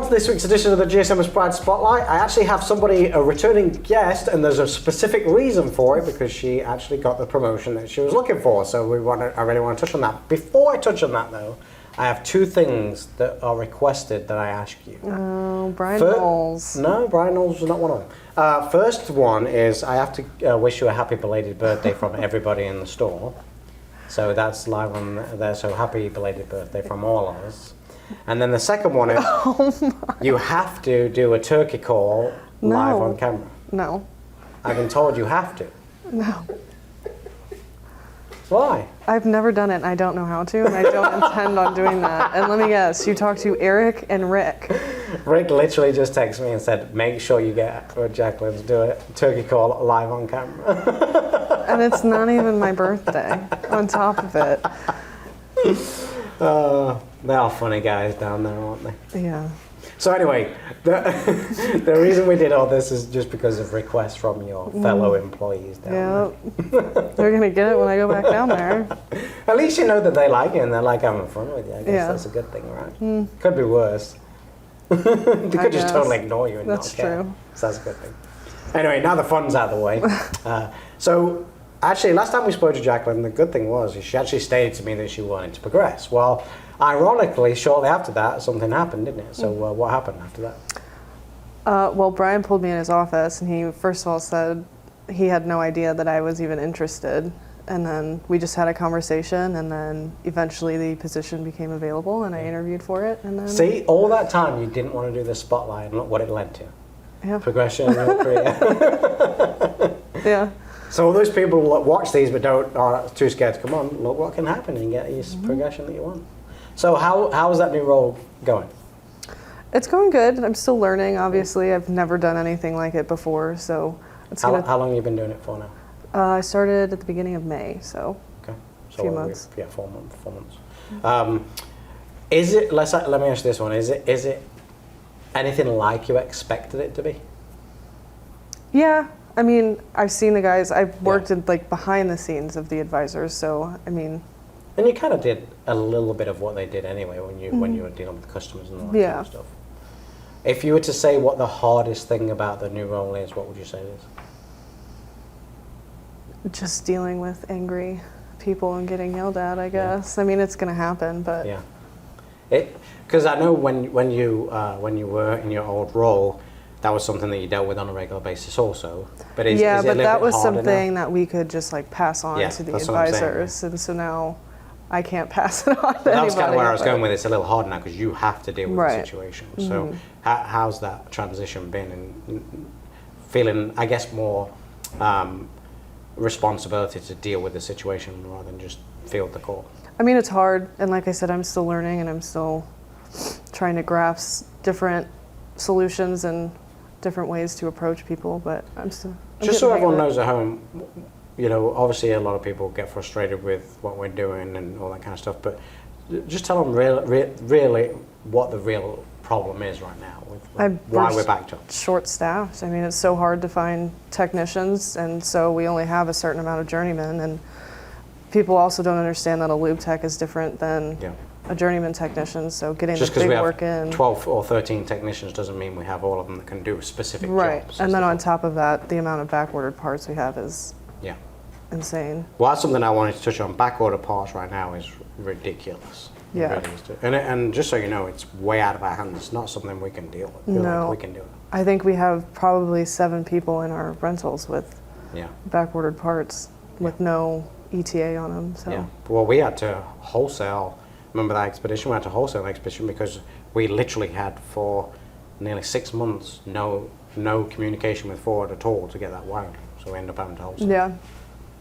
to this week's edition of the GSM's Pride Spotlight. I actually have somebody, a returning guest, and there's a specific reason for it because she actually got the promotion that she was looking for. So I really want to touch on that. Before I touch on that, though, I have two things that are requested that I ask you. Oh, Brian Knowles. No, Brian Knowles was not one of them. First one is I have to wish you a happy belated birthday from everybody in the store. So that's live on there. So happy belated birthday from all of us. And then the second one is you have to do a turkey call live on camera. No. I've been told you have to. No. Why? I've never done it and I don't know how to, and I don't intend on doing that. And let me guess, you talked to Eric and Rick. Rick literally just texted me and said, make sure you get Jaclyn to do a turkey call live on camera. And it's not even my birthday on top of it. They are funny guys down there, aren't they? Yeah. So anyway, the reason we did all this is just because of requests from your fellow employees down there. They're going to get it when I go back down there. At least you know that they like it and they like having fun with you. I guess that's a good thing, right? Could be worse. They could just totally ignore you and not care. That's true. So that's a good thing. Anyway, now the fun's out of the way. So actually, last time we spoke to Jaclyn, the good thing was she actually stated to me that she wanted to progress. Well, ironically, shortly after that, something happened, didn't it? So what happened after that? Well, Brian pulled me in his office, and he first of all said he had no idea that I was even interested. And then we just had a conversation, and then eventually the position became available, and I interviewed for it. And then see, all that time you didn't want to do the spotlight, and look what it led to. Yeah. Progression in your career. Yeah. So all those people that watch these but are too scared to come on, look what can happen and get your progression that you want. So how is that new role going? It's going good. I'm still learning, obviously. I've never done anything like it before, so it's How long have you been doing it for now? I started at the beginning of May, so okay. A few months. Yeah, 4 months. Is it, let me ask this one, is it anything like you expected it to be? Yeah, I mean, I've seen the guys, I've worked in like behind the scenes of the advisors, so I mean. And you kind of did a little bit of what they did anyway when you were dealing with customers and all that kind of stuff. If you were to say what the hardest thing about the new role is, what would you say it is? Just dealing with angry people and getting yelled at, I guess. I mean, it's going to happen, but yeah. Because I know when you were in your old role, that was something that you dealt with on a regular basis also. But is it but that was something now? that we could just like pass on to the that's what I'm saying, advisors, and so now I can't pass it on to anybody. That's kind of where I was going with it. It's a little harder now because you have to deal with the situation. So how's that transition been, and feeling, I guess, more responsibility to deal with the situation rather than just field the call? I mean, it's hard, and like I said, I'm still learning, and I'm still trying to grasp different solutions and different ways to approach people, but I'm just so everyone knows at home, you know, obviously a lot of people get frustrated with what we're doing and all that kind of stuff, but just tell them really what the real problem is right now, with why we're backed up. Short-staffed. I mean, it's so hard to find technicians, and so we only have a certain amount of journeymen, and people also don't understand that a lube tech is different than a journeyman technician, so getting the big work in. 12 or 13 technicians doesn't mean we have all of them that can do specific jobs. And then on top of that, the amount of back-ordered parts we have is insane. Well, that's something I wanted to touch on. Back-order parts right now is ridiculous. Yeah. It really is. And just so you know, it's way out of our hands. It's not something we can deal with. No. We can do it. I think we have probably 7 people in our rentals with back-ordered parts with no ETA on them. So. Yeah. Well, we had to wholesale. Remember that expedition? We had to wholesale an expedition because we literally had for nearly 6 months no communication with Ford at all to get that wired. So we ended up having to wholesale. Yeah.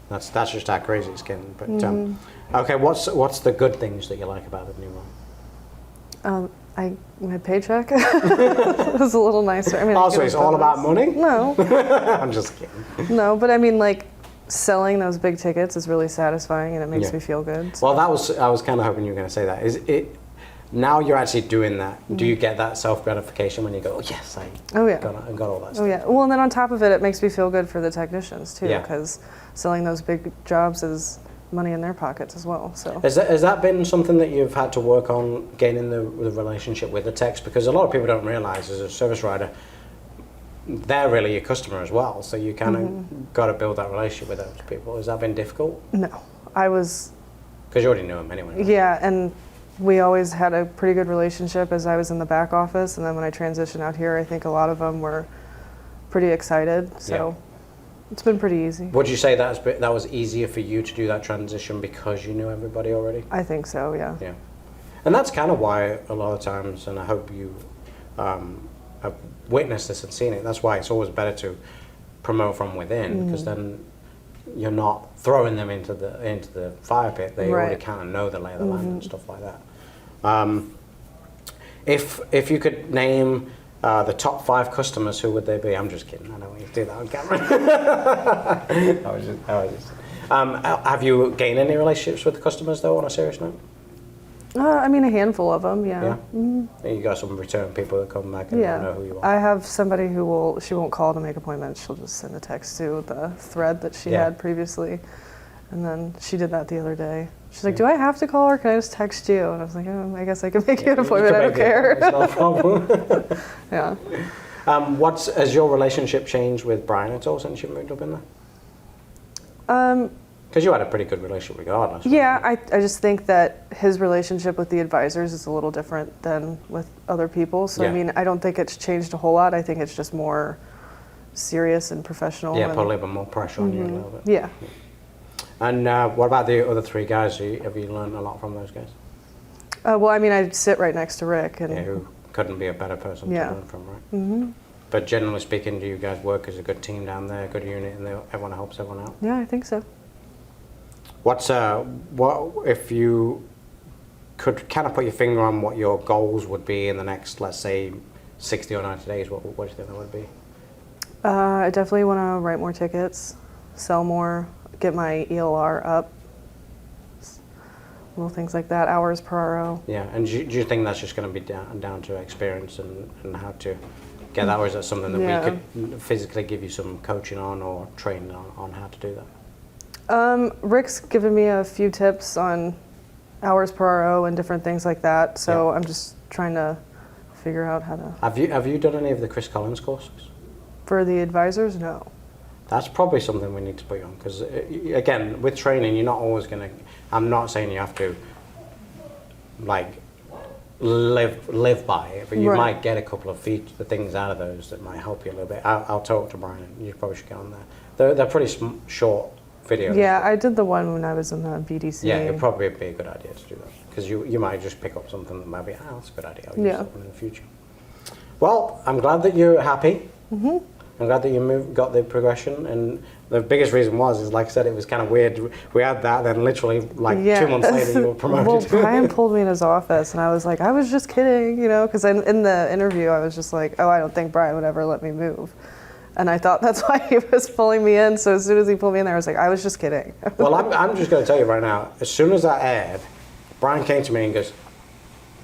That's just how crazy it's getting. But okay, what's the good things that you like about the new role? My paycheck was a little nicer. I mean, also, it's all about money? No. I'm just kidding. No, but I mean, like, selling those big tickets is really satisfying, and it makes me feel good. So. Well, I was kind of hoping you were going to say that. Is it now you're actually doing that? Do you get that self gratification when you go, oh yes, I got all that stuff? Oh yeah. Well, and then on top of it, it makes me feel good for the technicians too, because selling those big jobs is money in their pockets as well. So has that been something that you've had to work on, gaining the relationship with the techs? Because a lot of people don't realize, as a service writer, they're really your customer as well. So you kind of got to build that relationship with those people. Has that been difficult? No, because you already knew them anyway. Right? Yeah, and we always had a pretty good relationship as I was in the back office, and then when I transitioned out here, I think a lot of them were pretty excited. So it's been pretty easy. Would you say that was easier for you to do that transition because you knew everybody already? I think so, yeah. Yeah, and that's kind of why a lot of times, and I hope you have witnessed this and seen it. That's why it's always better to promote from within, because then you're not throwing them into the fire pit. They already kind of know the lay of the land and stuff like that. If you could name the top 5 customers, who would they be? I'm just kidding. I don't want you to do that on camera. I was just. Have you gained any relationships with the customers though, on a serious note? I mean, a handful of them, yeah. You got some return people that come back and know who you are. I have somebody she won't call to make appointments. She'll just send a text to the thread that she had previously. And then she did that the other day. She's like, do I have to call her? Can I just text you? And I was like, oh, I guess I can make you an appointment. I don't care. It's no problem. Yeah. Has your relationship changed with Brian at all since you moved up in there? Because you had a pretty good relationship regardless. Yeah, I just think that his relationship with the advisors is a little different than with other people. So, I mean, I don't think it's changed a whole lot. I think it's just more serious and professional. Yeah, put a little bit more pressure on you a little bit. Yeah. And what about the other 3 guys? Have you learned a lot from those guys? Well, I mean, I sit right next to Rick. And who couldn't be a better person to learn from, right? But generally speaking, do you guys work as a good team down there, good unit, and everyone helps everyone out? Yeah, I think so. What if you could kind of put your finger on what your goals would be in the next, let's say, 60 or 90 days? What do you think that would be? I definitely want to write more tickets, sell more, get my ELR up, little things like that, hours per RO. Yeah, and do you think that's just going to be down to experience and how to get that, or is that something that we could physically give you some coaching on or training on how to do that? Rick's given me a few tips on hours per RO and different things like that, so I'm just trying to figure out how to... Have you done any of the Chris Collins courses? For the advisors, no. That's probably something we need to put you on, because again, with training, you're not always going to... I'm not saying you have to, like, live by it, but you might get a couple of things out of those that might help you a little bit. I'll talk to Brian, and you probably should get on there. They're pretty short videos. Yeah, I did the one when I was in the BDC. Yeah, it'd probably be a good idea to do that, because you might just pick up something that might be, that's a good idea, I'll use that one in the future. Well, I'm glad that you're happy. I'm glad that you got the progression, and the biggest reason is like I said, it was kind of weird. We had that, then literally like 2 months later you were promoted. Well, Brian pulled me in his office, and I was like, I was just kidding, because in the interview I was just like, oh, I don't think Brian would ever let me move. And I thought that's why he was pulling me in. So as soon as he pulled me in there, I was like, I was just kidding. Well, I'm just going to tell you right now, as soon as that aired, Brian came to me and goes, do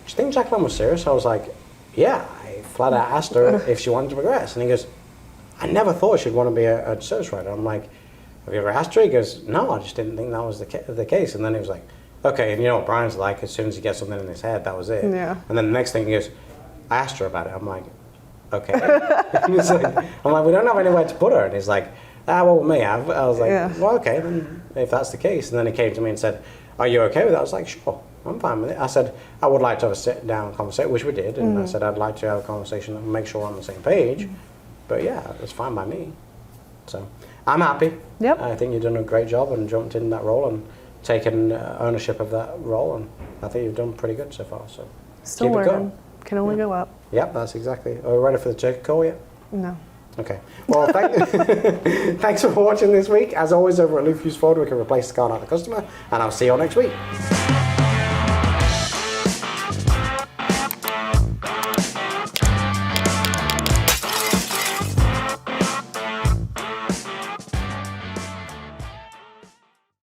you think Jaclyn was serious? I was like, yeah. I flat out asked her if she wanted to progress. And he goes, I never thought she'd want to be a service writer. I'm like, have you ever asked her? He goes, no, I just didn't think that was the case. And then he was like, okay. And you know what Brian's like, as soon as he gets something in his head, that was it. Yeah. And then the next thing he goes, I asked her about it. I'm like, okay. I'm like, we don't have anywhere to put her. And he's like, well, we may have. I was like, well, okay, then if that's the case. And then he came to me and said, are you okay with that? I was like, sure, I'm fine with it. I said, I would like to have a sit down conversation, which we did. And I said, I'd like to have a conversation and make sure we're on the same page. But yeah, it's fine by me. So I'm happy. Yep. I think you've done a great job and jumped in that role and taken ownership of that role. And I think you've done pretty good so far. So still keep learning. It going. Can only go up. Yep, that's exactly. Are we ready for the turkey call yet? No. Okay. Well, thanks for watching this week. As always, over at Fusz Ford, we can replace the car, not the customer. And I'll see you all next week.